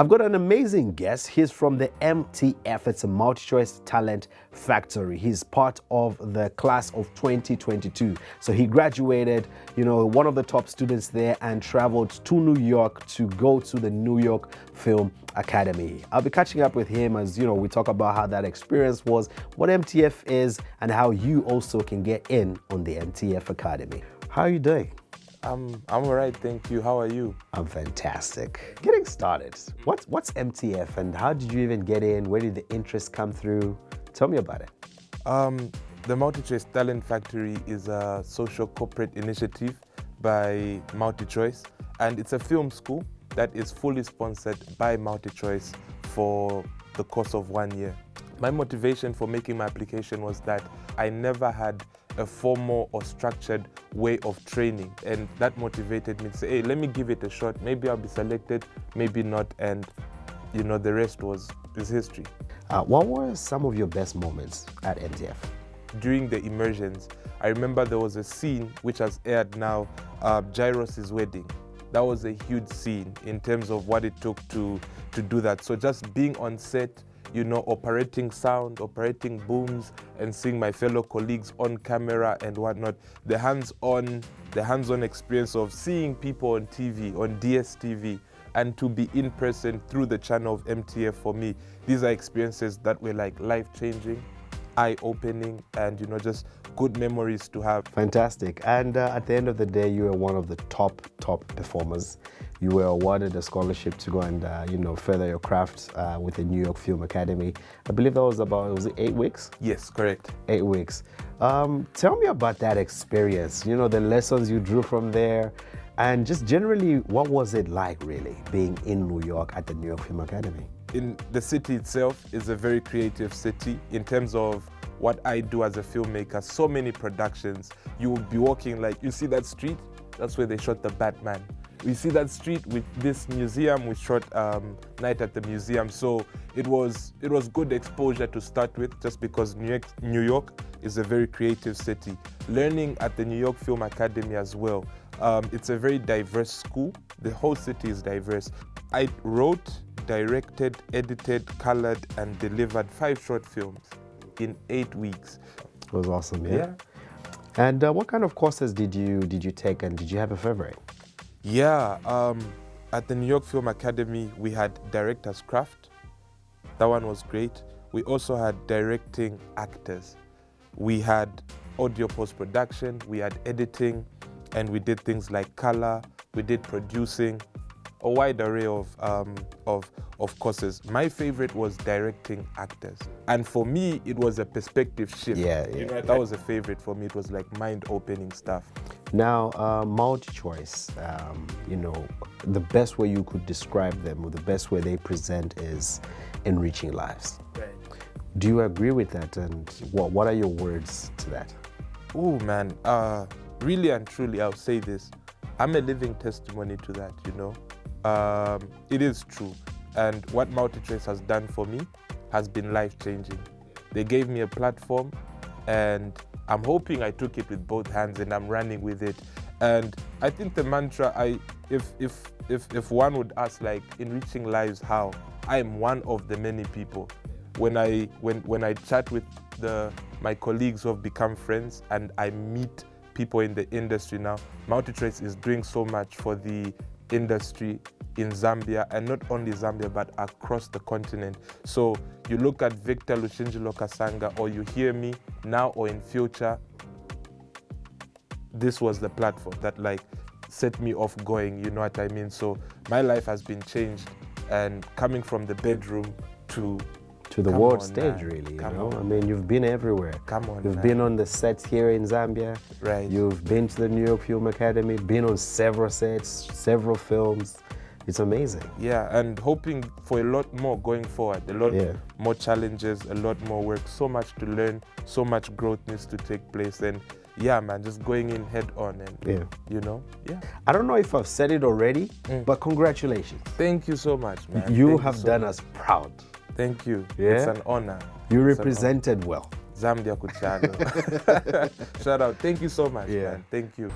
I've got an amazing guest. He's from the MTF. It's a MultiChoice Talent Factory. He's part of the class of 2022. So he graduated, one of the top students there, and traveled to New York to go to the New York Film Academy. I'll be catching up with him as, we talk about how that experience was, what MTF is, and how you also can get in on the MTF Academy. How are you doing? I'm all right, thank you. How are you? I'm fantastic. Getting started, what's MTF and how did you even get in? Where did the interest come through? Tell me about it. The MultiChoice Talent Factory is a social corporate initiative by MultiChoice, and it's a film school that is fully sponsored by MultiChoice for the course of 1 year. My motivation for making my application was that I never had a formal or structured way of training, and that motivated me to say, hey, let me give it a shot. Maybe I'll be selected, maybe not, and the rest is history. What were some of your best moments at MTF? During the immersions, I remember there was a scene which has aired now, Jairus' wedding. That was a huge scene in terms of what it took to do that. So just being on set, operating sound, operating booms, and seeing my fellow colleagues on camera and whatnot. The hands-on experience of seeing people on TV, on DSTV, and to be in person through the channel of MTF, for me, these are experiences that were like life-changing, eye-opening, and just good memories to have. Fantastic. And at the end of the day, you were one of the top performers. You were awarded a scholarship to go and further your craft with the New York Film Academy. I believe that was it 8 weeks? Yes, correct. 8 weeks. Tell me about that experience, the lessons you drew from there, and just generally, what was it like really being in New York at the New York Film Academy? In the city itself is a very creative city in terms of what I do as a filmmaker. So many productions. You will be walking, like, you see that street? That's where they shot the Batman. We see that street with this museum. We shot Night at the Museum. So it was good exposure to start with, just because New York is a very creative city. Learning at the New York Film Academy as well. It's a very diverse school. The whole city is diverse. I wrote, directed, edited, colored, and delivered 5 short films in 8 weeks. It was awesome, yeah. And what kind of courses did you take, and did you have a favorite? Yeah, at the New York Film Academy, we had director's craft. That one was great. We also had directing actors. We had audio post-production, we had editing, and we did things like color, we did producing, a wide array of courses. My favorite was directing actors. And for me, it was a perspective shift. Yeah. That was a favorite for me. It was like mind-opening stuff. Now, MultiChoice, the best way you could describe them, or the best way they present, is enriching lives. Right. Do you agree with that? And what are your words to that? Oh man, really and truly, I'll say this. I'm a living testimony to that, It is true. And what MultiChoice has done for me has been life-changing. They gave me a platform, and I'm hoping I took it with both hands and I'm running with it. And I think the mantra, if one would ask, like, enriching lives, how? I am one of the many people. When I chat with my colleagues who have become friends, and I meet people in the industry now, MultiChoice is doing so much for the industry in Zambia, and not only Zambia, but across the continent. So you look at Victor Lushinjilo Kasanga, or you hear me now or in future, this was the platform that set me off going, you know what I mean? So my life has been changed, and coming from the bedroom to the world stage, really, I mean, you've been everywhere. Come on, You've been on the sets here in Zambia. Right. You've been to the New York Film Academy, been on several sets, several films. It's amazing. Yeah, and hoping for a lot more going forward, a lot more challenges, a lot more work, so much to learn, so much growth needs to take place. And yeah, man, just going in head on and, I don't know if I've said it already, but congratulations. Thank you so much, man. You have done us proud. Thank you. Yeah? It's an honor. You represented well. Zambia Kuchalo. Shout out. Thank you so much, man. Thank you.